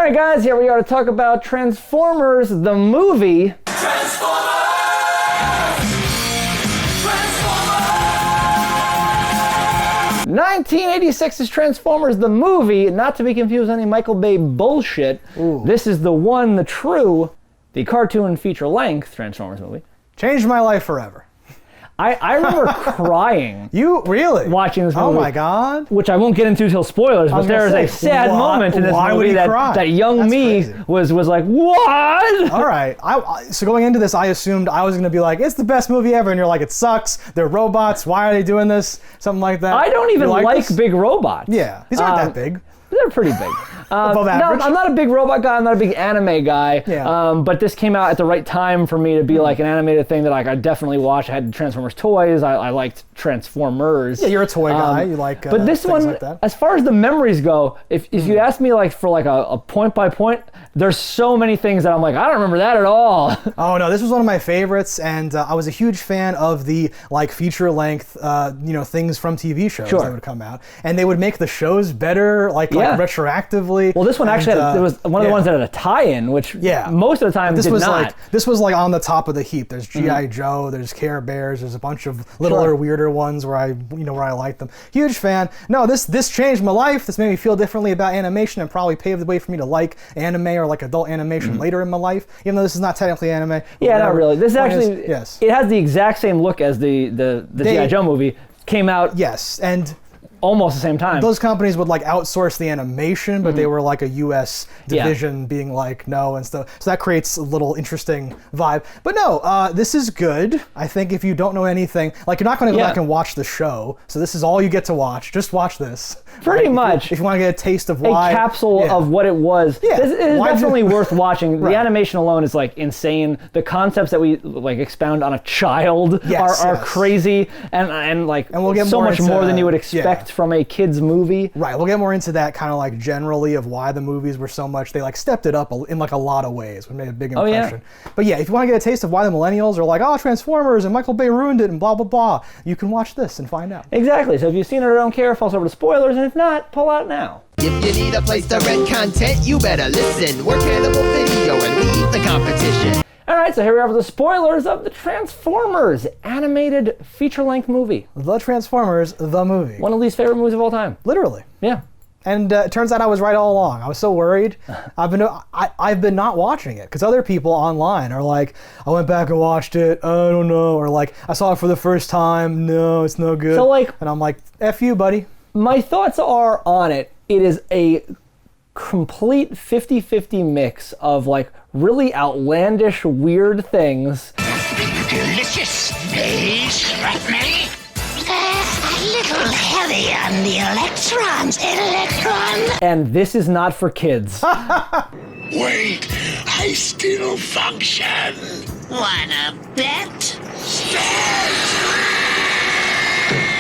All right, guys, here we are to talk about Transformers, the movie. Transformers! 1986's Transformers, the movie, not to be confused with any Michael Bay bullshit. Ooh. This is the one, the true, the cartoon feature-length Transformers movie. Changed my life forever. I remember crying. You really? Watching this movie. Oh my God. Which I won't get into till spoilers, but there is a sad moment in this movie that young That's me crazy. was like, what? All right. So going into this, I assumed I was going to be like, it's the best movie ever. And you're like, it sucks. They're robots. Why are they doing this? Something like that. I don't even like this? big robots. Yeah. These aren't that big. They're pretty big. Above average. No, I'm not a big robot guy. I'm not a big anime guy. Yeah. But this came out at the right time for me to be like an animated thing that like I definitely watched. I had Transformers toys. I liked Transformers. Yeah, you're a toy guy. You like but this things one, like that. as far as the memories go, if you ask me like for like a point by point, there's so many things that I'm like, I don't remember that at all. Oh no, this was one of my favorites, and I was a huge fan of the like feature-length, things from TV shows that would come out, and they would make the shows better, like retroactively. Well, this one actually it was one of the ones that had a tie-in, which most of the time this did was not. This was like on the top of the heap. There's G.I. Joe, there's Care Bears, there's a bunch of littler, weirder ones where I like them. Huge fan. No, this changed my life. This made me feel differently about animation and probably paved the way for me to like anime or like adult animation later in my life, even though this is not technically anime. Yeah, not really. This actually, yes. It has the exact same look as the G.I. Joe movie. Came out and almost the same time. Those companies would like outsource the animation, but they were like a U.S. division being like no and stuff. So that creates a little interesting vibe. But no, this is good. I think if you don't know anything, like you're not going to go back and watch the show. So this is all you get to watch. Just watch this. Pretty much. If you want to get a taste of why. A capsule of what it was. Yeah. This is definitely worth watching. The animation alone is like insane. The concepts that we like expound on a child are crazy and we'll get so much more than you would expect from a kid's movie. Right, we'll get more into that kind of like generally of why the movies were so much, they like stepped it up in like a lot of ways, which made a big impression. But yeah, if you want to get a taste of why the millennials are like, oh, Transformers and Michael Bay ruined it and blah, blah, blah, you can watch this and find out. Exactly, so if you've seen it or don't care, falls over to spoilers, and if not, pull out now. If you need a place to rent content, you better listen. We're Cannibal Video and we eat the competition. Alright, so here we are with the spoilers of the Transformers animated feature-length movie. The Transformers, the movie. One of Lee's favorite movies of all time. Literally. Yeah. And it turns out I was right all along. I was so worried. I've been not watching it because other people online are like, I went back and watched it, I don't know, or like, I saw it for the first time, no, it's no good. So like, and I'm like, F you, buddy. My thoughts are on it. It is a complete 50-50 mix of like really outlandish, weird things. Delicious space shrapnel. A little heavy on the electrons, And this is not for kids. Wait, I still function. Wanna bet?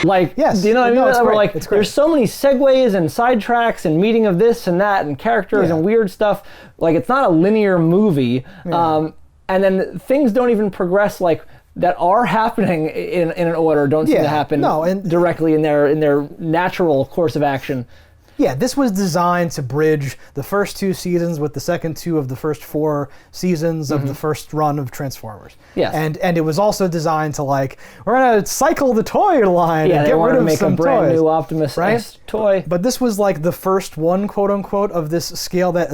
Like, yes, do you know what I mean? No, it's great. Like, there's so many segues and sidetracks and meeting of this and that and characters and weird stuff. Like, it's not a linear movie. And then things don't even progress like that are happening in an order don't seem to happen directly in their natural course of action. Yeah, this was designed to bridge the first 2 seasons with the second 2 of the first 4 seasons of the first run of Transformers. Yes. And it was also designed to like, we're gonna cycle the toy line and get rid of make some a brand toys, new Optimus S toy. But this was like the first one, quote unquote, of this scale that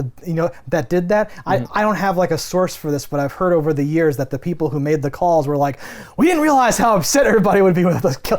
that did that. I don't have like a source for this, but I've heard over the years that the people who made the calls were like, we didn't realize how upset everybody would be with this kill.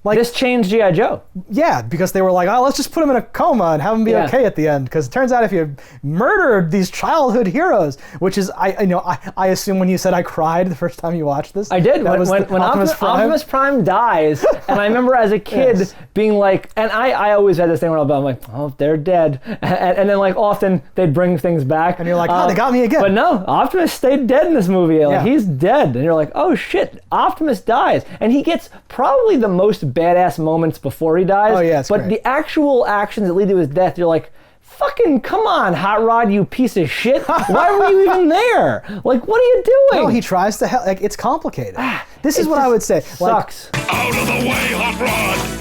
Like this changed G.I. Joe. Yeah, because they were like, oh, let's just put him in a coma and have him be okay at the end. Because it turns out if you murdered these childhood heroes, which is I assume when you said I cried the first time you watched this. I did. When Optimus Prime dies, and I remember as a kid being like, and I always had this thing where I'm like, oh, they're dead. And then like often they'd bring things back. And you're like, oh, they got me again. But no, Optimus stayed dead in this movie. Like, he's dead. And you're like, oh shit, Optimus dies. And he gets probably the most badass moments before he dies. Oh yeah, it's But the actual actions that lead to his death, you're like, fucking come on, Hot Rod, you piece of shit. Why were you even there? Like, what are you doing? No, he tries to help. Like, it's complicated. This is what I would say. Sucks. Out of the way, Hot Rod!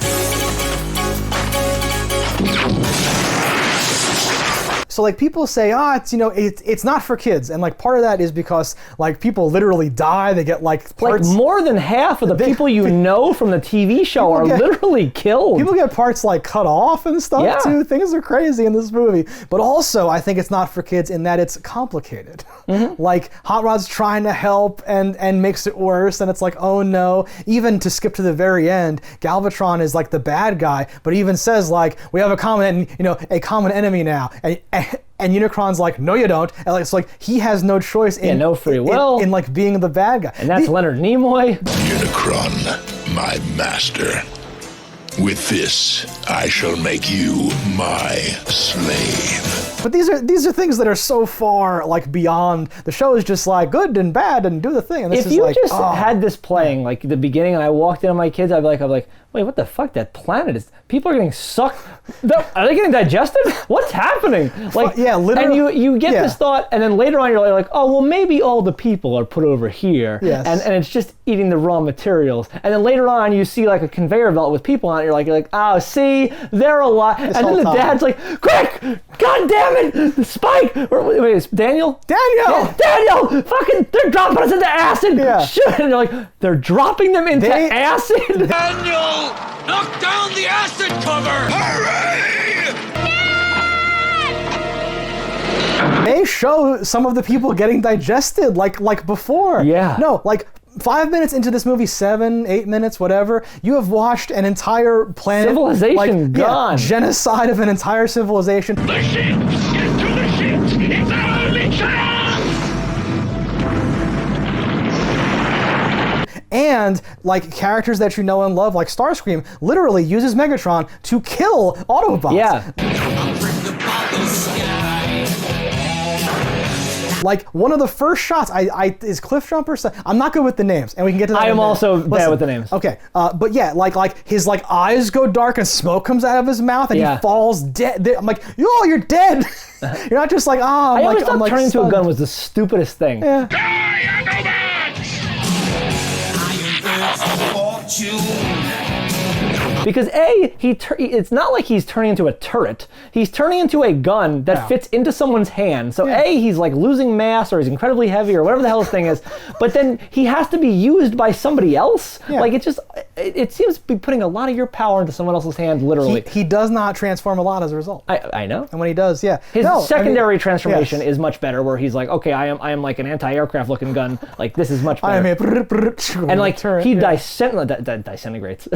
So like people say, it's it's not for kids, and like part of that is because like people literally die. They get like parts. Like more than half of the people from the TV show are literally killed. People get parts like cut off and stuff too. Things are crazy in this movie. But also, I think it's not for kids in that it's complicated. Like Hot Rod's trying to help and makes it worse, and it's like, oh no. Even to skip to the very end, Galvatron is like the bad guy, but he even says like, we have a common enemy now. And Unicron's like, no, you don't. And like, it's like he has no choice in no free will in like being the bad guy. And that's Leonard Nimoy. Unicron, my master. With this, I shall make you my slave. But these are things that are so far like beyond. The show is just like good and bad and do the thing. And this if is you like, just had this playing like the beginning, and I walked in on my kids, I'd be like, wait, what the fuck? That planet is. People are getting sucked. Are they getting digested? What's happening? Like, yeah, literally. And you get this thought, and then later on you're like, oh well, maybe all the people are put over here, and it's just eating the raw materials. And then later on you see like a conveyor belt with people on it. You're like, oh, see, they're alive. And then the dad's like, quick, god damn it, Spike. Wait, it's Daniel. Daniel. Daniel, fucking, they're dropping us into acid. Yeah. Shit. And they're like, they're dropping them into acid. Daniel, knock down the acid cover! Hurry! They show some of the people getting digested like before. Yeah. No, like 5 minutes into this movie, 7, 8 minutes, whatever, you have watched an entire planet. Civilization gone. Genocide of an entire civilization. The ships! Get to the ships! It's our only chance! And like characters that you know and love, like Starscream, literally uses Megatron to kill Autobots. Yeah. Like one of the first shots, is Cliff Jumper. I'm not good with the names, and we can get to that. I in a am minute. also bad with the names. Okay, but yeah, like his like eyes go dark and smoke comes out of his mouth, and he falls dead. I'm like, yo, you're dead. You're not just like, I always thought turning into a stunned. gun was the stupidest thing. Yeah. Because it's not like he's turning into a turret. He's turning into a gun that fits into someone's hand. So he's like losing mass, or he's incredibly heavy, or whatever the hell this thing is. But then he has to be used by somebody else. Yeah. Like it seems to be putting a lot of your power into someone else's hand, literally. He does not transform a lot as a result. I know. And when he does, his secondary transformation is much better, where he's like, okay, I am like an anti-aircraft looking gun. Like this is much better. And like he disintegrates.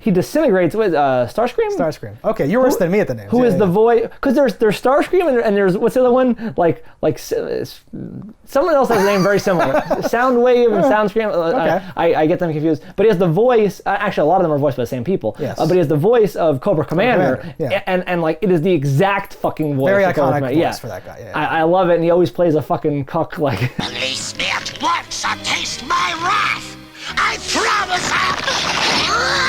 He disintegrates with Starscream. Starscream. Okay, you're worse than me at the names. Who is the voice? Because there's Starscream and there's what's the other one? Like someone else has a name very similar. Soundwave and Soundscream. Okay. I get them confused. But he has the voice. Actually, a lot of them are voiced by the same people. Yes. But he has the voice of Cobra Commander. Yeah. And like it is the exact fucking voice. Very of Cobra iconic Commander. voice for that guy. Yeah. I love it, and he always plays a fucking cuck like. Release me at once or taste my wrath! I promise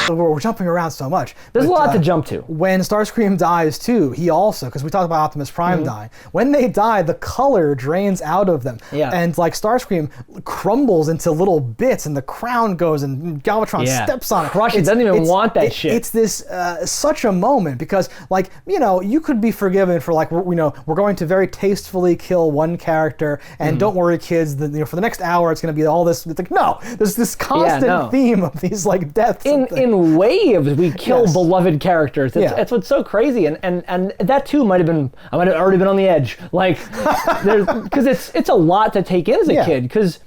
We're jumping around so much. There's a lot to jump to. When Starscream dies too, he also, because we talked about Optimus Prime dying, when they die, the color drains out of them. Yeah. And like Starscream crumbles into little bits, and the crown goes, and Galvatron steps on it. Crushes, doesn't even want that shit. It's this such a moment, because like, you could be forgiven for like, we're going to very tastefully kill one character, and don't worry kids, for the next hour it's going to be all this. It's like, no, there's this constant theme of these like deaths. In waves, we kill beloved characters. That's what's so crazy, and that too might have been. I might have already been on the edge, like, because it's a lot to take in as a kid, because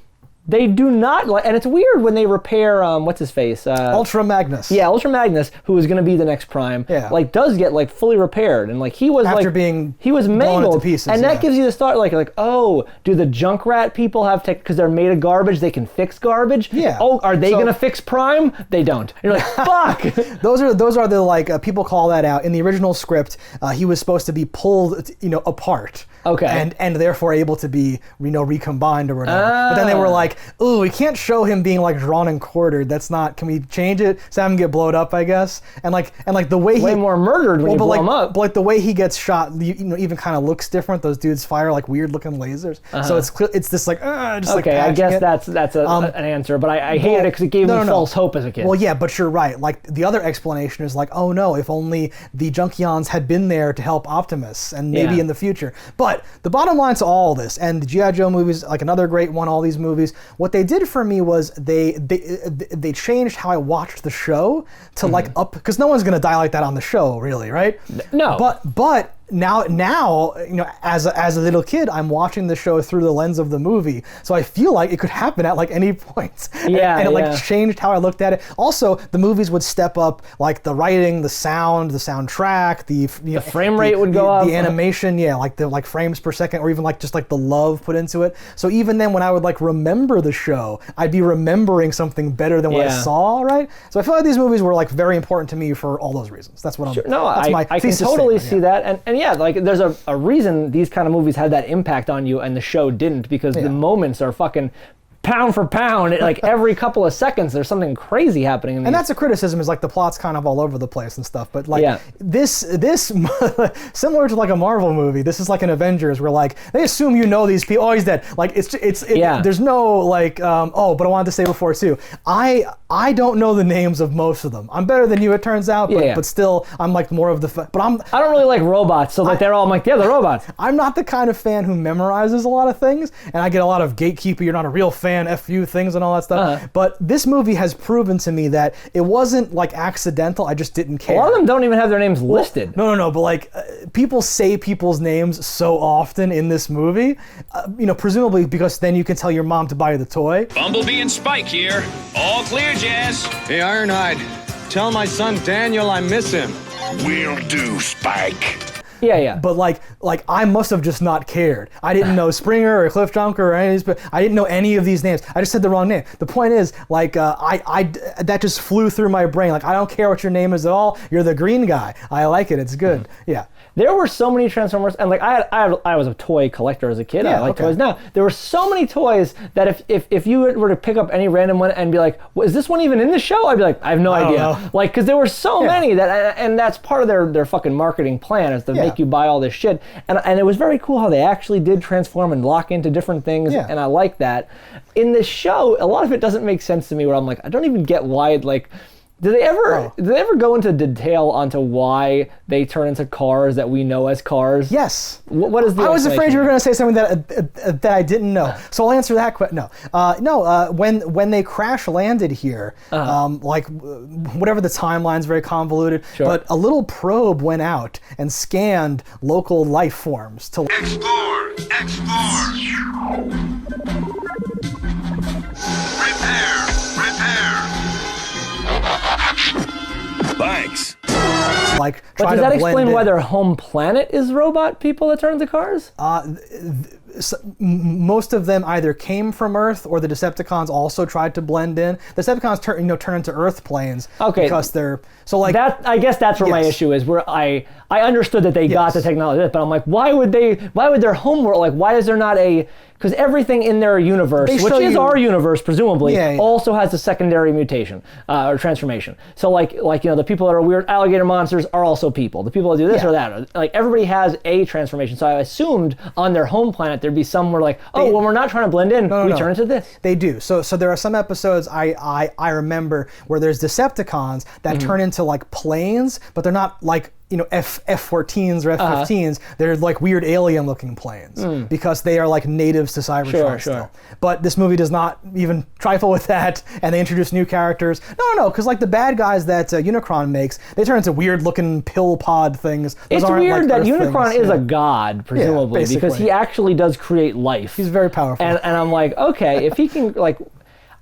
they do not like, and it's weird when they repair what's his face, Ultra Magnus. Yeah, Ultra Magnus, who is going to be the next Prime. Yeah. Like does get like fully repaired, and like he was after like being he was blown mangled, into pieces, and that gives you the thought like oh, do the Junkrat people have because they're made of garbage, they can fix garbage? Yeah. Oh, are they going to fix Prime? They don't. And you're like, fuck. Those are the like people call that out in the original script. He was supposed to be pulled apart. Okay. And therefore able to be recombined or whatever. But then they were like, like, ooh, we can't show him being like drawn and quartered. That's not. Can we change it? So have him get blown up, I guess. And like the way way more murdered when you blow him up. But like the way he gets shot, even kind of looks different. Those dudes fire like weird looking lasers. So it's this like just okay, like I guess that's an answer, but I hated it because it gave me false hope as a kid. Well, yeah, but you're right. Like the other explanation is like, oh no, if only the Junkions had been there to help Optimus, and maybe in the future. But the bottom line to all this, and the G.I. Joe movies, like another great one, all these movies, what they did for me was they changed how I watched the show to like up, because no one's gonna die like that on the show, really, right? No. But now, you know, as a little kid, I'm watching the show through the lens of the movie, so I feel like it could happen at like any point. Yeah, and it like changed how I looked at it. Also, the movies would step up, like the writing, the sound, the soundtrack, the frame rate would go up, the animation, like the frames per second, or even like just like the love put into it. So even then, when I would like remember the show, I'd be remembering something better than what I saw, right? So I feel like these movies were like very important to me for all those reasons. That's what I'm. Sure. No, I can totally see that, and yeah, like there's a reason these kind of movies had that impact on you and the show didn't, because the moments are fucking pound for pound, like every couple of seconds there's something crazy happening in and that's a criticism, is like the plot's kind of all over the place and stuff, but like this similar to like a Marvel movie, this is like an Avengers where like they assume you know these people. Oh, he's dead. Like there's no like but I wanted to say before too, I don't know the names of most of them. I'm better than you, it turns out, but still I'm like more of the I don't really like robots, so like they're all, I'm like, yeah, they're robots. I'm not the kind of fan who memorizes a lot of things, and I get a lot of gatekeeper, you're not a real fan, F you things and all that stuff. But this movie has proven to me that it wasn't like accidental, I just didn't care. A lot of them don't even have their names listed. No, but like people say people's names so often in this movie, you know, presumably because then you can tell your mom to buy you the toy. Bumblebee and Spike here. All clear, Jazz. Hey, Ironhide, tell my son Daniel I miss him. Will do, Spike. Yeah. But like I must have just not cared. I didn't know Springer or Cliff Junker or any of these, but I didn't know any of these names. I just said the wrong name. The point is, like, I that just flew through my brain. Like, I don't care what your name is at all. You're the green guy. I like it. It's good. Yeah. There were so many Transformers, and like I was a toy collector as a kid. I like toys now. There were so many toys that if you were to pick up any random one and be like, well, is this one even in the show? I'd be like, I have no idea. Like, because there were so many that, and that's part of their fucking marketing plan, is to make you buy all this shit. And it was very cool how they actually did transform and lock into different things, and I like that. In the show, a lot of it doesn't make sense to me, where I'm like, I don't even get why it, like, do they ever go into detail onto why they turn into cars that we know as cars? Yes. What is the? I was afraid you were going to say something that I didn't know, so I'll answer that question. No, when they crash landed here, like whatever, the timeline's very convoluted, but a little probe went out and scanned local life forms to Explore. Repair. Thanks. like. But does that explain why their home planet is robot people that turn into cars? Most of them either came from Earth, or the Decepticons also tried to blend in. The Decepticons turn into Earth planes because they're so like that. I guess that's where my issue is. Where I understood that they got the technology, but I'm like, why would their homeworld, like, why is there not a, because everything in their universe, which is our universe presumably, also has a secondary mutation or transformation. So like the people that are weird alligator monsters are also people. The people that do this or that, like, everybody has a transformation. So I assumed on their home planet there'd be somewhere like, when we're not trying to blend in, we turn into this. They do. So there are some episodes I remember where there's Decepticons that turn into like planes, but they're not like, F-14s or F-15s. They're like weird alien looking planes because they are like natives to Cybertron still. But this movie does not even trifle with that, and they introduce new characters. No, because like the bad guys that Unicron makes, they turn into weird looking pill pod things. It's weird that Unicron is a god, presumably, because he actually does create life. He's very powerful. And I'm like, okay, if he can, like,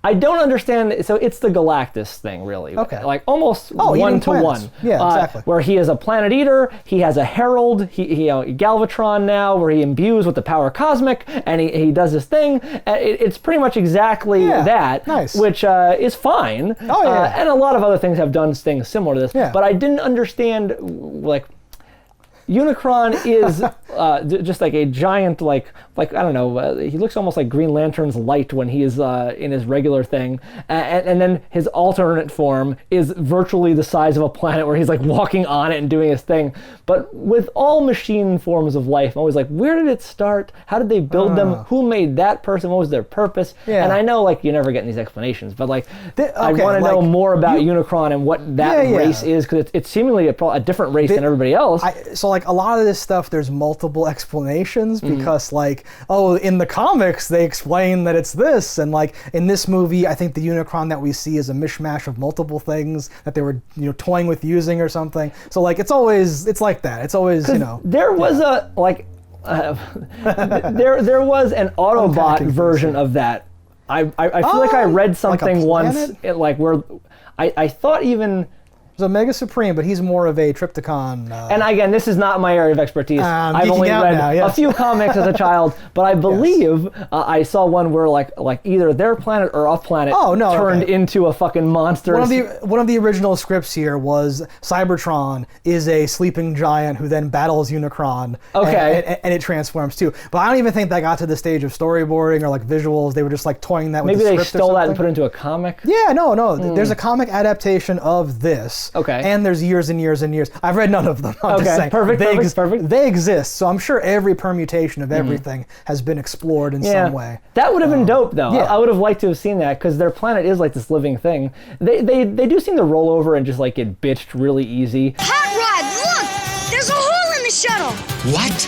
I don't understand. So it's the Galactus thing, really. Okay. Like almost one-to-one. Yeah, exactly. Where he is a planet eater, he has a herald, he Galvatron now, where he imbues with the power cosmic, and he does this thing. It's pretty much exactly that, which is fine. And a lot of other things have done things similar to this. But I didn't understand, like, Unicron is just like a giant, like I don't know. He looks almost like Green Lantern's light when he is in his regular thing, and then his alternate form is virtually the size of a planet, where he's like walking on it and doing his thing. But with all machine forms of life, I'm always like, where did it start? How did they build them? Who made that person? What was their purpose? Yeah. And I know, like, you never get these explanations, but like, I want to know more about Unicron and what that race is, because it's seemingly a different race than everybody else. So like a lot of this stuff, there's multiple explanations, because like, oh, in the comics they explain that it's this, and like in this movie, I think the Unicron that we see is a mishmash of multiple things that they were toying with using or something. So like it's like that. It's always there was a like there was an Autobot version of that. I feel like I read something once, where I thought even. There's a Mega Supreme, but he's more of a Trypticon. And again, this is not my area of expertise. I've only read a few comics as a child, but I believe I saw one where like either their planet or a planet turned into a fucking monster. One of the original scripts here was Cybertron is a sleeping giant who then battles Unicron. Okay. And it transforms too. But I don't even think that got to the stage of storyboarding or like visuals. They were just like toying that with the script. Maybe they stole that and put it into a comic? Yeah, no. There's a comic adaptation of this. Okay. And there's years and years and years. I've read none of them. I'm just saying. Perfect. They exist. So I'm sure every permutation of everything has been explored in some way. That would have been dope, though. Yeah. I would have liked to have seen that, because their planet is like this living thing. They do seem to roll over and just like get bitched really easy. Hot Rod, look! There's a hole in the shuttle! What?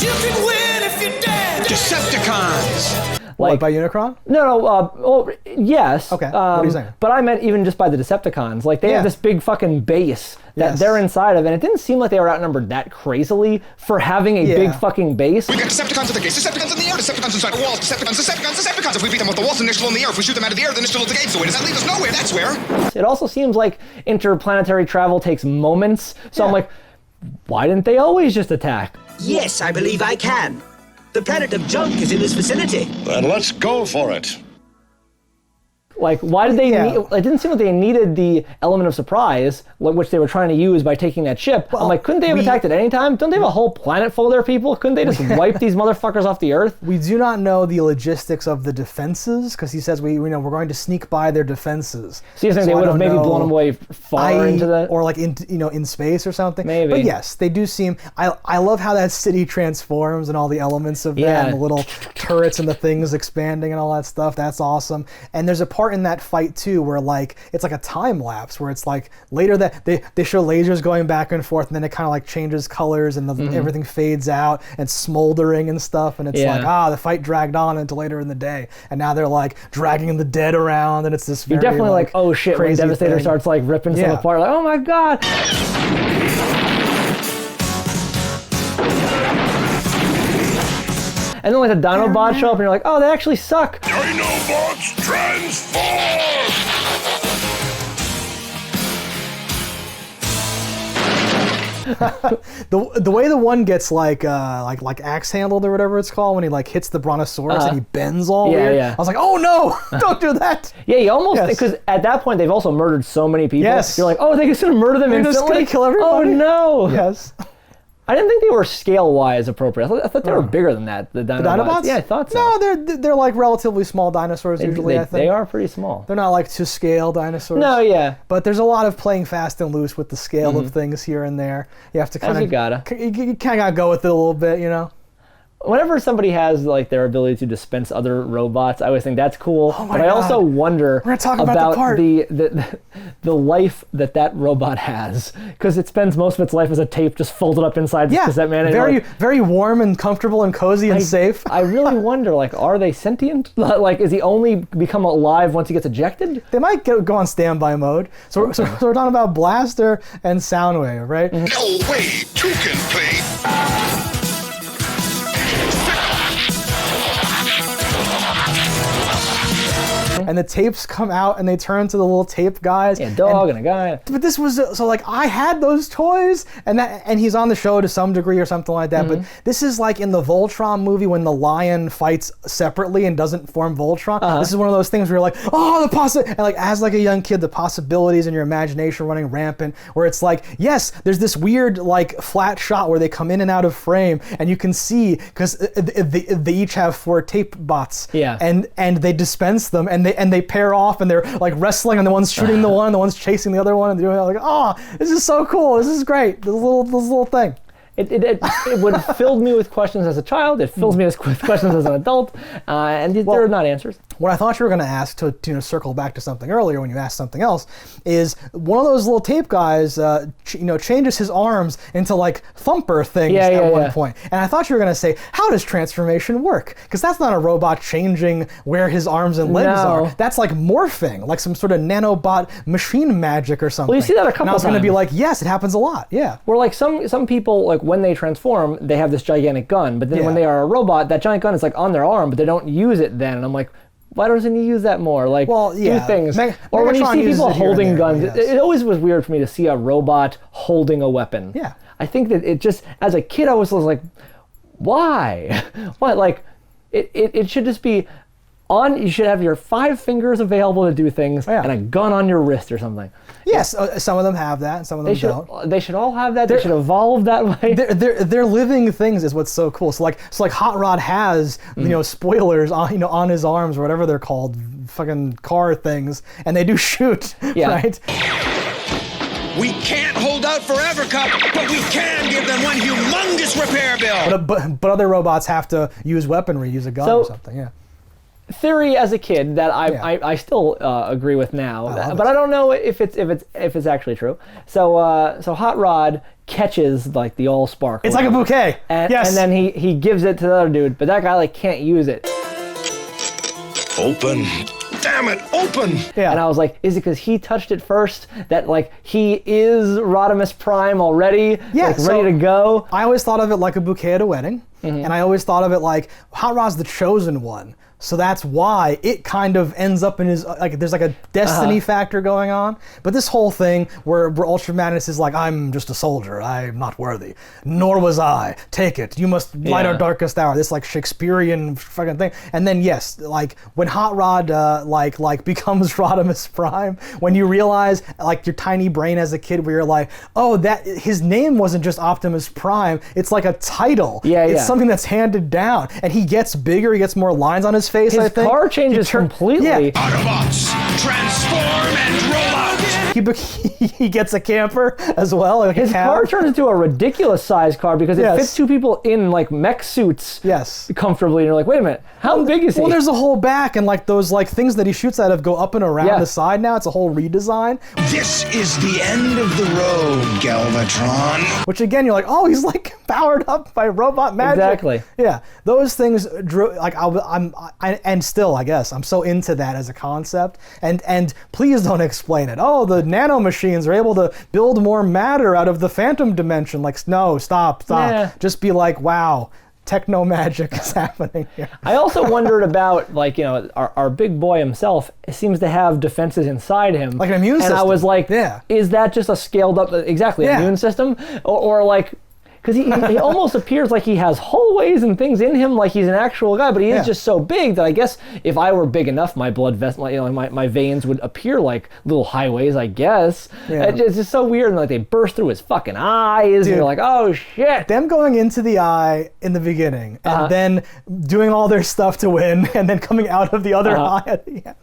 You can win if you dare! Decepticons! Like by Unicron? No. Yes. Okay. What are you saying? But I meant even just by the Decepticons. Like, they have this big fucking base that they're inside of, and it didn't seem like they were outnumbered that crazily for having a big fucking base. We got Decepticons at the gates, Decepticons in the air, Decepticons inside the walls, Decepticons. If we beat them with the walls, then they're still in the air. If we shoot them out of the air, then they're still at the gates. So where does that leave us? Nowhere. That's where. It also seems like interplanetary travel takes moments. So I'm like, why didn't they always just attack? Yes, I believe I can. The planet of junk is in this vicinity. Then let's go for it. Like, why did they need, it didn't seem like they needed the element of surprise, which they were trying to use by taking that ship. I'm like, couldn't they have attacked at any time? Don't they have a whole planet full of their people? Couldn't they just wipe these motherfuckers off the Earth? We do not know the logistics of the defenses, because he says we're going to sneak by their defenses. So you think they would have maybe blown them away far into the... Or like in space or something. Maybe. But yes, they do seem... I love how that city transforms and all the elements of that, and the little turrets and the things expanding and all that stuff. That's awesome. And there's a part in that fight too where like it's like a time lapse where it's like later that they show lasers going back and forth, and then it kind of like changes colors and everything fades out and smoldering and stuff, and it's like the fight dragged on until later in the day, and now they're like dragging the dead around, and it's this very, you're definitely like oh shit when Devastator starts like ripping some apart, like oh my god. And then like the Dinobots show up and you're like, oh, they actually suck. Dinobots transform! The way the one gets like axe handled or whatever it's called when he like hits the Brontosaurus and he bends all weird. I was like, oh no, don't do that. Yeah, you almost, because at that point they've also murdered so many people. Yes. You're like, oh, they're just gonna murder them instantly? They're just gonna kill everybody? Oh no. Yes. I didn't think they were scale-wise appropriate. I thought they were bigger than that. The Dinobots? Yeah, I thought so. No, they're like relatively small dinosaurs usually. I think they are pretty small. They're not like to scale dinosaurs. No, yeah. But there's a lot of playing fast and loose with the scale of things here and there. You have to kind of you kind of gotta go with it a little bit, you know. Whenever somebody has like their ability to dispense other robots, I always think that's cool. Oh my but I God. also wonder about the life that robot has, because it spends most of its life as a tape just folded up inside the cassette man. Very warm and comfortable and cozy and safe. I really wonder, like, are they sentient? Like, is he only become alive once he gets ejected? They might go on standby mode. So we're talking about Blaster and Soundwave, right? No way, two can play. and the tapes come out and they turn to the little tape guys. Yeah, a dog and a guy. But this was so like I had those toys, and he's on the show to some degree or something like that. But this is like in the Voltron movie when the lion fights separately and doesn't form Voltron. This is one of those things where you're like, oh, and like as like a young kid, the possibilities in your imagination running rampant. Where it's like, yes, there's this weird like flat shot where they come in and out of frame, and you can see because they each have 4 tape bots. Yeah. And they dispense them, and they pair off, and they're like wrestling, and the one's shooting the one, and the one's chasing the other one, and they're doing it like, oh, this is so cool. This is great. This little thing. It would have filled me with questions as a child. It fills me with questions as an adult, and they're not answers. What I thought you were going to ask, to circle back to something earlier when you asked something else, is one of those little tape guys, changes his arms into like thumper things at one point. And I thought you were going to say, how does transformation work? Because that's not a robot changing where his arms and legs are. That's like morphing, like some sort of nanobot machine magic or something. Well, you see that a couple times. And I was going to be like, yes, it happens a lot. Yeah. Where like some people, like when they transform, they have this gigantic gun, but then when they are a robot, that giant gun is like on their arm, but they don't use it then. And I'm like, why doesn't he use that more? Like, do things. Or when you see people holding guns, it always was weird for me to see a robot holding a weapon. Yeah. I think that it just, as a kid, I was like, why? What? Like, it should just be you should have your 5 fingers available to do things and a gun on your wrist or something. Yes, some of them have that, and some of them don't. They should all have that. They should evolve that way. They're living things is what's so cool. So like Hot Rod has spoilers on his arms or whatever they're called, fucking car things, and they do shoot. Right. We can't hold out forever, Cup, but we can give them one humongous repair bill. But other robots have to use weaponry, use a gun or something. Yeah. Theory as a kid that I still agree with now, but I don't know if it's actually true. So Hot Rod catches like the Allspark. It's like a bouquet. And then he gives it to the other dude, but that guy like can't use it. Open. Damn it, open! Yeah. And I was like, is it because he touched it first that like he is Rodimus Prime already? Yeah, like ready to go? I always thought of it like a bouquet at a wedding, and I always thought of it like Hot Rod's the chosen one. So that's why it kind of ends up in his, like, there's like a destiny factor going on. But this whole thing where Ultra Magnus is like, I'm just a soldier, I'm not worthy. Nor was I. Take it. You must light our darkest hour. This like Shakespearean fucking thing. And then yes, like when Hot Rod like becomes Rodimus Prime, when you realize like your tiny brain as a kid where you're like, oh, that his name wasn't just Optimus Prime, it's like a title. It's something that's handed down. And he gets bigger, he gets more lines on his face. His car changes completely. Autobots, transform and roll out! He gets a camper as well. Like his car turns into a ridiculous sized car because it fits 2 people in like mech suits comfortably. And you're like, wait a minute, how big is he? Well, there's a whole back and like those like things that he shoots out of go up and around the side now. It's a whole redesign. This is the end of the road, Galvatron. Which again, you're like, oh, he's like powered up by robot magic. Exactly. Yeah, those things drew like and still I guess I'm so into that as a concept. And please don't explain it. Oh, the nano machines are able to build more matter out of the phantom dimension. Like, no, stop. Just be like, wow, techno magic is happening here. I also wondered about, like, our big boy himself seems to have defenses inside him. Like an immune system. And I was like, is that just a scaled up, immune system? Or like, because he almost appears like he has hallways and things in him, like he's an actual guy, but he is just so big that I guess if I were big enough, my blood vessel, my veins would appear like little highways, I guess. It's just so weird, and like they burst through his fucking eyes, and you're like, oh shit. Them going into the eye in the beginning, and then doing all their stuff to win, and then coming out of the other eye at the end.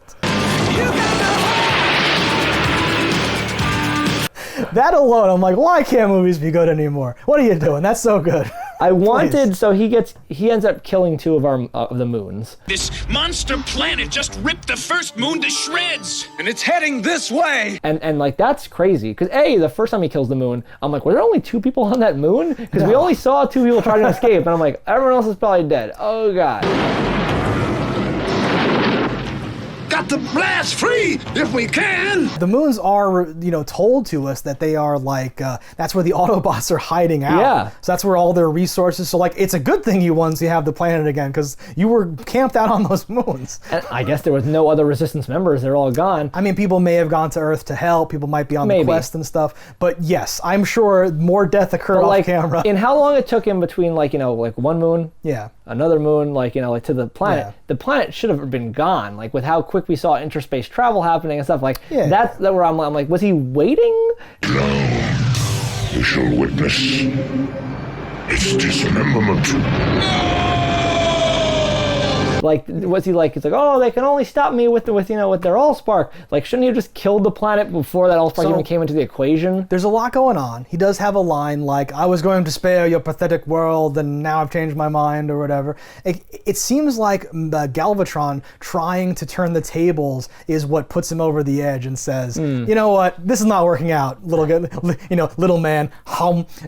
That alone, I'm like, why can't movies be good anymore? What are you doing? That's so good. I wanted, so he ends up killing 2 of the moons. This monster planet just ripped the first moon to shreds, and it's heading this way. And like that's crazy because the first time he kills the moon, I'm like, were there only 2 people on that moon? Because we only saw 2 people trying to escape, and I'm like, everyone else is probably dead. Oh god. Got to blast free if we can. The moons are, told to us that they are like, that's where the Autobots are hiding out. Yeah. So that's where all their resources, so like, it's a good thing you once you have the planet again, because you were camped out on those moons. And I guess there was no other Resistance members, they're all gone. I mean, people may have gone to Earth to help, people might be on the quest and stuff, but yes, I'm sure more death occurred off camera. In how long it took him between one moon, another moon, to the planet, the planet should have been gone, with how quick we saw interspace travel happening and stuff, that's where I'm like, was he waiting? Now, you shall witness its dismemberment. Was he it's oh, they can only stop me with their Allspark. Shouldn't he have just killed the planet before that Allspark even came into the equation? There's a lot going on. He does have a line I was going to spare your pathetic world and now I've changed my mind or whatever. It seems like Galvatron trying to turn the tables is what puts him over the edge and says, you know what, this is not working out, little man,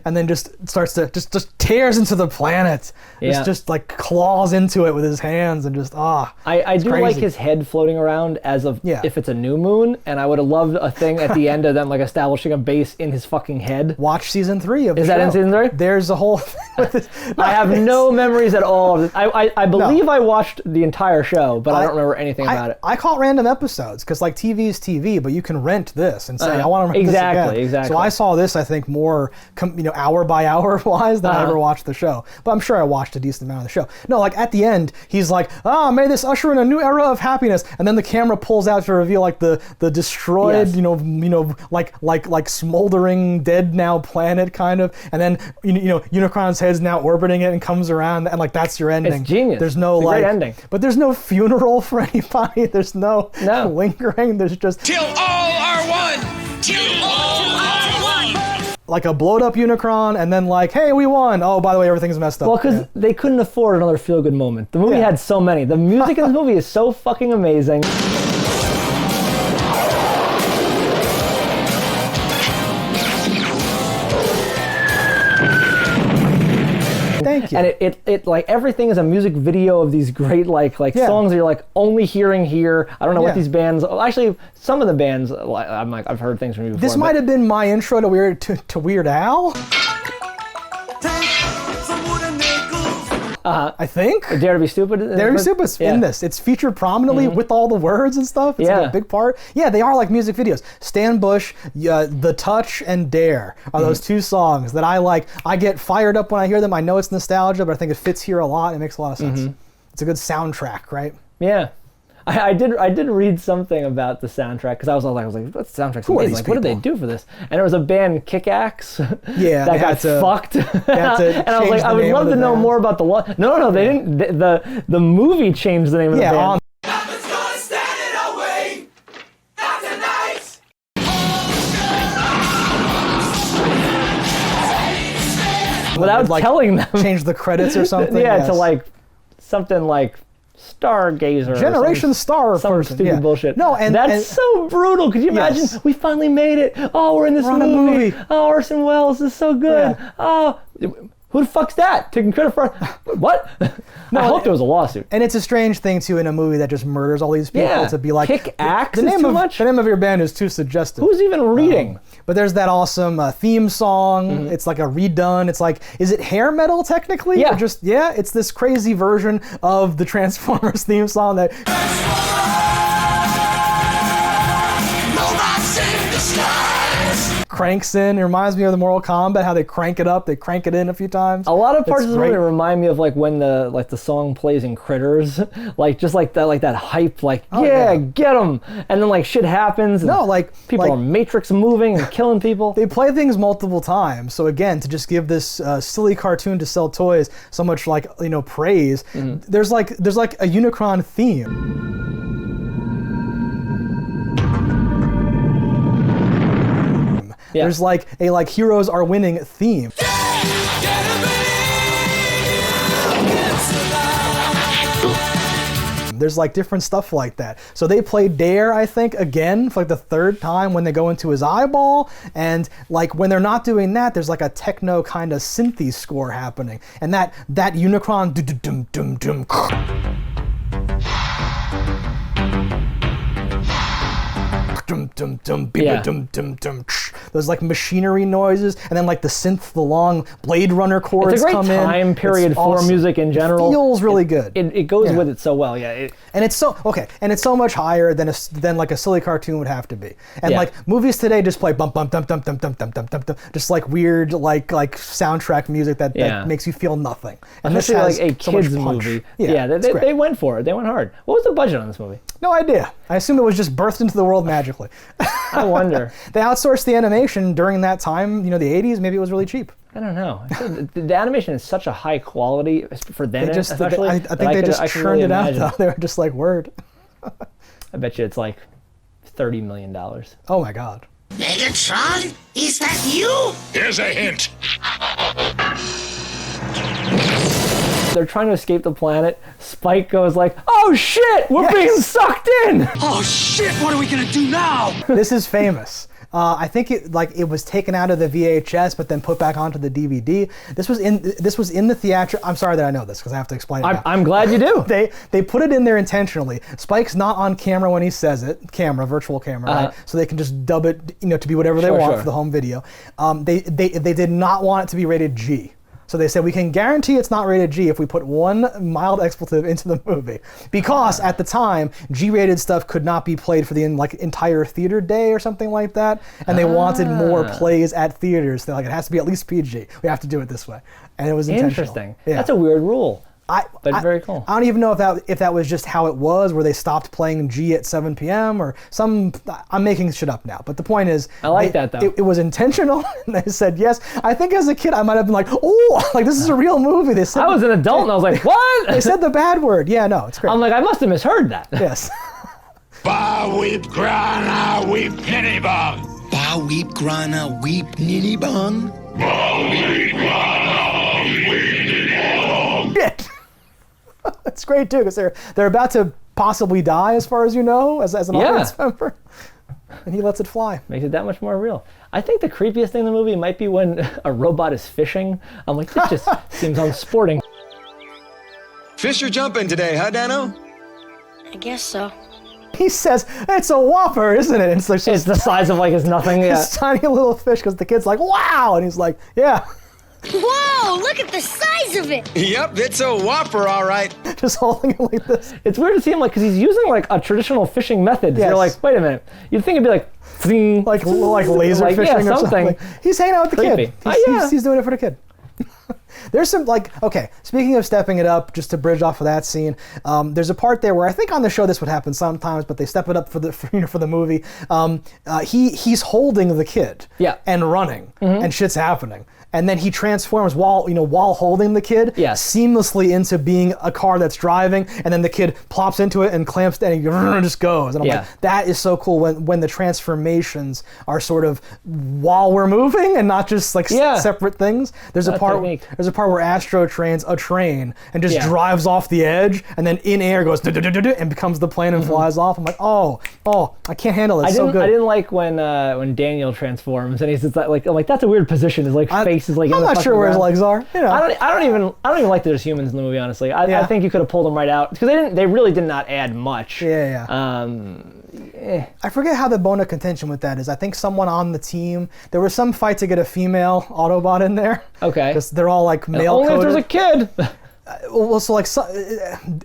and then just starts to just tears into the planet. Just claws into it with his hands. And just I do crazy. like his head floating around as of if it's a new moon, and I would have loved a thing at the end of them establishing a base in his fucking head. Watch season 3 of the Is show. that in season 3? There's a whole thing with this. I have no memories at all of this. I believe I watched the entire show, but I don't remember anything about it. I caught random episodes because TV is TV, but you can rent this and say I want to rent this again. Exactly. So I saw this I think more hour by hour wise than I ever watched the show, but I'm sure I watched a decent amount of the show. No, at the end he's may this usher in a new era of happiness, and then the camera pulls out to reveal the destroyed, smoldering dead now planet kind of, and then Unicron's head's now orbiting it and comes around, and that's your ending. It's genius. There's no it's a great ending. But there's no funeral for anybody. There's no lingering. There's just Till all are one. Till all are one. A blowed up Unicron, and then hey, we won. Oh, by the way, everything's messed up. Well, because they couldn't afford another feel-good moment. The movie had so many. The music in this movie is so fucking amazing. Thank you. And it everything is a music video of these great songs that you're only hearing here. I don't know what these bands. Actually, some of the bands I've heard things from you before. This might have been my intro to Weird Al. I think. Dare to be Stupid? Dare to be Stupid's in this. It's featured prominently with all the words and stuff. It's a big part. Yeah, they are music videos. Stan Bush, The Touch, and Dare are those two songs that I get fired up when I hear them. I know it's nostalgia, but I think it fits here a lot. It makes a lot of sense. It's a good soundtrack, right? Yeah. I did read something about the soundtrack because I was like, that soundtrack's amazing. What did they do for this? And there was a band, Kick-Axe, that got fucked. And I was like, I would love to know more about the No, they didn't. The movie changed the name of the band. Nothing's gonna stand in our way. Not tonight. Without telling them. Change the credits or something. To something Stargazer. Generation Star. Some stupid bullshit. No, that's so brutal. Could you imagine? We finally made it. Oh, we're in this movie. Oh, Orson Welles is so good. Yeah. Oh, who the fuck's that? Taking credit for what? No, I hope there was a lawsuit. And it's a strange thing too in a movie that just murders all these people to be Kick-Axe the is too much. The name of your band is too suggestive. Who's even reading? But there's that awesome theme song. It's a redone. It's is it hair metal technically? Yeah. Or it's this crazy version of the Transformers theme song that. Cranks in. It reminds me of the Mortal Kombat, how they crank it up, they crank it in a few times. A lot of parts of the movie remind me of when the song plays in Critters, that hype, get 'em, and then shit happens. And people are Matrix moving and killing people. They play things multiple times. So again, to just give this silly cartoon to sell toys so much praise, there's a Unicron theme. Yeah. There's a heroes are winning theme. There's different stuff like that. So they play Dare, I think, again for the third time when they go into his eyeball. And when they're not doing that, there's a techno kind of synthy score happening. And that Unicron dum dum dum beep dum dum dum. Those like machinery noises, and then like the long Blade Runner chords It's a great come in. time period for awesome. music in general. It feels really good. It goes with it so well, yeah. And it's so and it's so much higher than like a silly cartoon would have to be. And like movies today just play bum bum dum dum dum dum dum dum dum, just like weird like soundtrack music that makes you feel nothing. And especially this has like a so much kids punch. movie. They went for it. They went hard. What was the budget on this movie? No idea. I assume it was just birthed into the world magically. I wonder. They outsourced the animation during that time, the 80s. Maybe it was really cheap. I don't know. The animation is such a high quality for them, especially. I think they just churned it out, though. They were just like, word. I bet you it's like $30 million. Oh, my God. Megatron? Is that you? Here's a hint. They're trying to escape the planet. Spike goes like, "Oh shit, we're being sucked in!" Oh shit, what are we gonna do now? This is famous. I think it was taken out of the VHS, but then put back onto the DVD. This was in the theatrical. I'm sorry that I know this because I have to explain it. I'm glad you do. They put it in there intentionally. Spike's not on camera when he says it. Virtual camera, right? So they can just dub it, to be whatever they want for the home video. They did not want it to be rated G. So they said, we can guarantee it's not rated G if we put one mild expletive into the movie. Because at the time, G-rated stuff could not be played for the entire theater day or something like that. And they wanted more plays at theaters. They're like, it has to be at least PG. We have to do it this way. And it was intentional. Interesting. Yeah. That's a weird rule. But very cool. I don't even know if that was just how it was, where they stopped playing G at 7 p.m. or some. I'm making shit up now, but the point is, I like that though. It was intentional, and they said yes. I think as a kid, I might have been like, oh, like this is a real movie. They said I was an adult, and I was like, what? They said the bad word. Yeah, no, it's great. I'm like, I must have misheard that. Yes. Ba weep grana weep nitty bong. Ba weep grana weep nitty bong. Ba weep grana weep nitty bong. Shit. That's great too, because they're about to possibly die, as far as you know, as an audience member, and he lets it fly. Makes it that much more real. I think the creepiest thing in the movie might be when a robot is fishing. I'm like, this just seems unsporting. Fish are jumping today, huh, Dano? I guess so. He says, it's a whopper, isn't it? And it's the size of like his nothing. Yeah. This tiny little fish, because the kid's like, wow, and he's like, yeah. Whoa, look at the size of it. Yep, it's a whopper, all right. Just holding it like this. It's weird to see him because he's using like a traditional fishing method. Yes. You're like, wait a minute. You'd think it'd be like laser fishing or something. He's hanging out with the Creepy. kid. He's doing it for the kid. There's some speaking of stepping it up, just to bridge off of that scene, there's a part there where I think on the show this would happen sometimes, but they step it up for the movie. He's holding the kid and running, and shit's happening. And then he transforms while holding the kid seamlessly into being a car that's driving, and then the kid plops into it and clamps down and he just goes. And I'm like, that is so cool when the transformations are sort of while we're moving and not just like separate things. There's a part where Astro trains a train and just drives off the edge, and then in air goes and becomes the plane and flies off. I'm like, oh, I can't handle it. It's so good. I didn't like when Daniel transforms and he's just like, I'm like, that's a weird position. His face is like. I'm not sure where his legs are. I don't even like that there's humans in the movie. Honestly, I think you could have pulled them right out because they really did not add much. I forget how the bone of contention with that is. I think someone on the team, there was some fight to get a female Autobot in there. Okay. Because they're all like male coded. Only if there's a kid. Well, so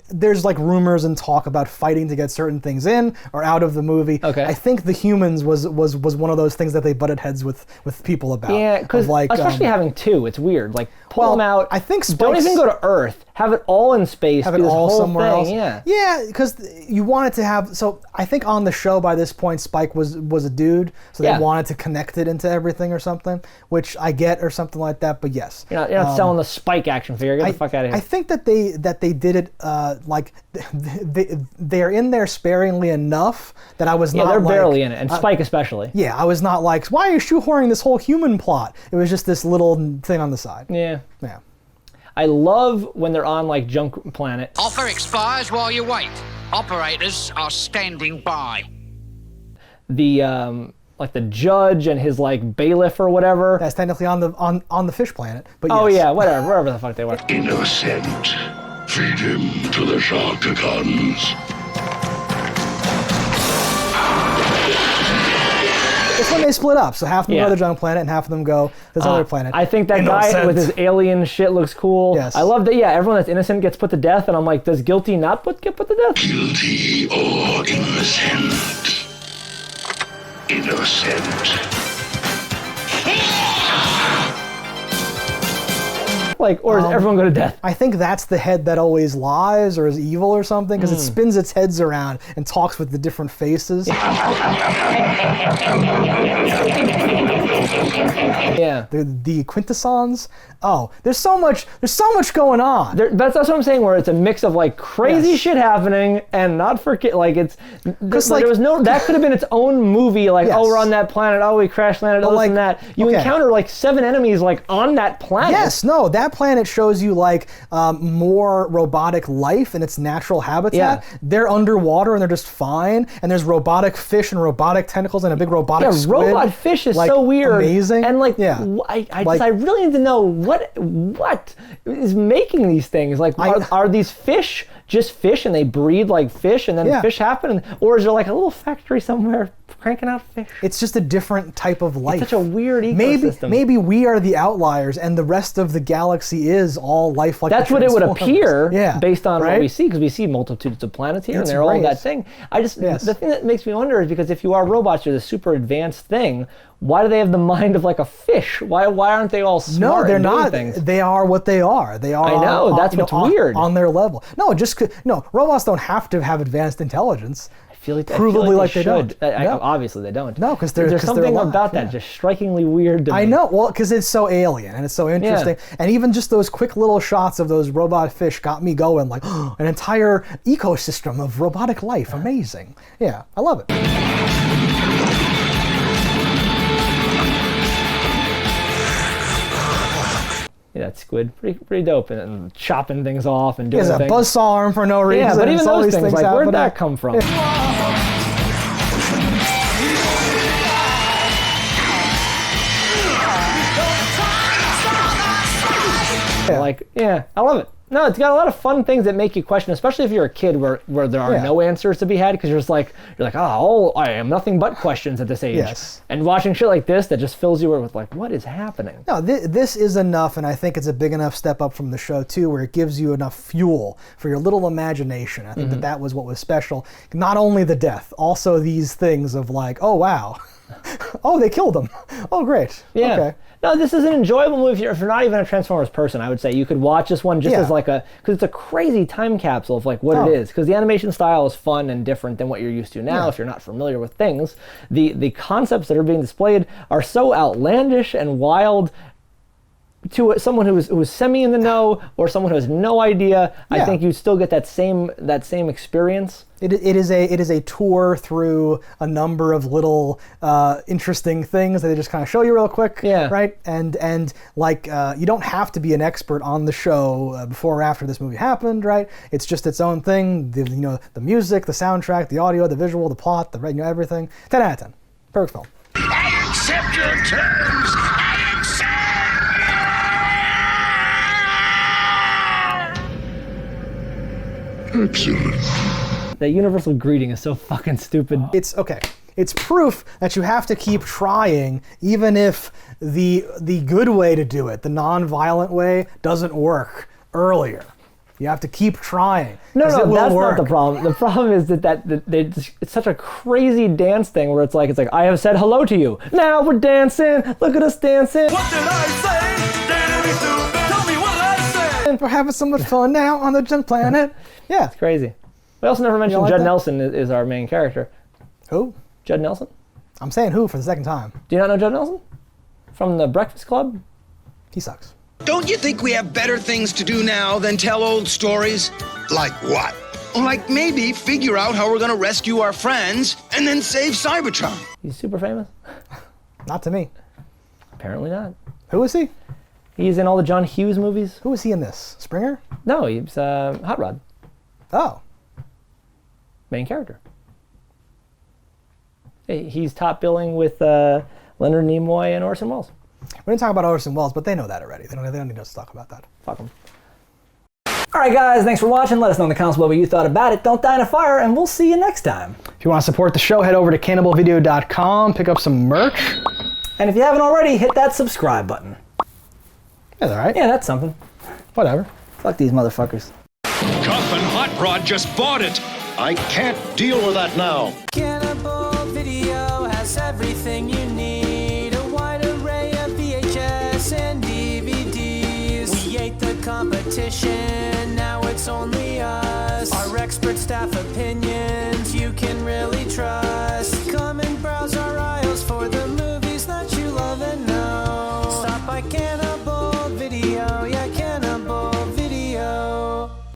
there's like rumors and talk about fighting to get certain things in or out of the movie. Okay. I think the humans was one of those things that they butted heads with people about. Yeah, because especially having two, it's weird. Like pull them out. I think don't even go to Earth. Have it all in space. Have it all somewhere else. Yeah. Yeah, because you wanted to have. So I think on the show by this point, Spike was a dude, so they wanted to connect it into everything or something, which I get or something like that. But yes, you're not selling the Spike action figure. Get the fuck out of here. I think that they did it like they're in there sparingly enough that I was not. Yeah, they're barely in it, and Spike especially. Yeah, I was not like, why are you shoehorning this whole human plot? It was just this little thing on the side. Yeah. Yeah. I love when they're on like Junk Planet. Offer expires while you wait. Operators are standing by. The like the judge and his like bailiff or whatever. That's technically on the fish planet. But oh yes. yeah, wherever the fuck they were. Innocent. Feed him to the Sharkticons. when they split up. So half of them go to the junk planet and half of them go to this other planet. I think that guy with his alien shit looks cool. Yes. I love that, everyone that's innocent gets put to death, and I'm like, does guilty not get put to death? Guilty or innocent? Innocent. Like, or does everyone go to death? I think that's the head that always lies or is evil or something, because it spins its heads around and talks with the different faces. Yeah. The quintessons. Oh, there's so much going on. That's what I'm saying, where it's a mix of like crazy shit happening and not for like it's like there was no that could have been its own movie, like oh, we're on that planet, oh, we crash landed, oh, this and that. You encounter like 7 enemies like on that planet. Yes, no, that planet shows you like more robotic life in its natural habitat. They're underwater and they're just fine, and there's robotic fish and robotic tentacles and a big robotic squid. Robot fish is like, so weird, amazing, and like I really need to know what is making these things. Like, are these fish just fish and they breed like fish and then fish happen, or is there like a little factory somewhere cranking out fish? It's just a different type of life. It's such a weird ecosystem. Maybe we are the outliers and the rest of the galaxy is all life like that's what it would appear based on right? what we see, because we see multitudes of planets here and they're all that thing. The thing that makes me wonder is, because if you are robots, you're this super advanced thing, why do they have the mind of like a fish? Why aren't they all smart? No, they're not. Things? They are what they are. They are. I know. That's what's weird. On their level. No, robots don't have to have advanced intelligence. I feel like provably like they should. don't. Obviously they don't. No, because there's something about that just strikingly weird to me. I know. Well, because it's so alien and it's so interesting, and even just those quick little shots of those robot fish got me going. Like an entire ecosystem of robotic life. Amazing. Yeah, I love it. That squid, pretty dope, and chopping things off and doing things. He has a buzzsaw arm for no reason. Yeah, but even those things, like, happening. where'd that come from? Like, I love it. No, it's got a lot of fun things that make you question, especially if you're a kid where there are no answers to be had, because you're like, oh, I am nothing but questions at this age. Yes. And watching shit like this that just fills you with like, what is happening? No, this is enough, and I think it's a big enough step up from the show too, where it gives you enough fuel for your little imagination. I think that was what was special. Not only the death, also these things of like, oh wow, oh they killed him, oh great, okay. No, this is an enjoyable movie. If you're not even a Transformers person, I would say you could watch this one just as like because it's a crazy time capsule of like what it is. Because the animation style is fun and different than what you're used to now. If you're not familiar with things, the concepts that are being displayed are so outlandish and wild. To someone who is semi in the know or someone who has no idea, I think you still get that same experience. It is a tour through a number of little interesting things that they just kind of show you real quick, right? And like you don't have to be an expert on the show before or after this movie happened, right? It's just its own thing. The music, the soundtrack, the audio, the visual, the plot, everything. 10 out of 10, perfect film. I accept your terms. I accept. Excellent. That universal greeting is so fucking stupid. It's okay. It's proof that you have to keep trying, even if the good way to do it, the non-violent way, doesn't work earlier. You have to keep trying. No, that's work. not the problem. The problem is that it's such a crazy dance thing where it's like I have said hello to you. Now we're dancing. Look at us dancing. What did I say? Tell me what I say. We're having so much fun now on the junk planet. Yeah, it's crazy. We also never mentioned Judd Nelson is our main character. Who? Judd Nelson. I'm saying who for the second time. Do you not know Judd Nelson? From the Breakfast Club? He sucks. Don't you think we have better things to do now than tell old stories? Like what? Like maybe figure out how we're gonna rescue our friends and then save Cybertron. He's super famous? Not to me. Apparently not. Who is he? He's in all the John Hughes movies. Who is he in this? Springer? No, he's Hot Rod. Oh. Main character. He's top billing with Leonard Nimoy and Orson Welles. We didn't talk about Orson Welles, but they know that already. They don't need us to talk about that. Fuck them. Alright guys, thanks for watching. Let us know in the comments below what you thought about it. Don't die in a fire, and we'll see you next time. If you want to support the show, head over to cannibalvideo.com, pick up some merch. And if you haven't already, hit that subscribe button. That's alright. Yeah, that's something. Whatever. Fuck these motherfuckers. Cuff and Hot Rod just bought it. I can't deal with that now. Cannibal Video has everything you need. A wide array of VHS and DVDs. We ate the competition, now it's only us. Our expert staff opinions you can really trust.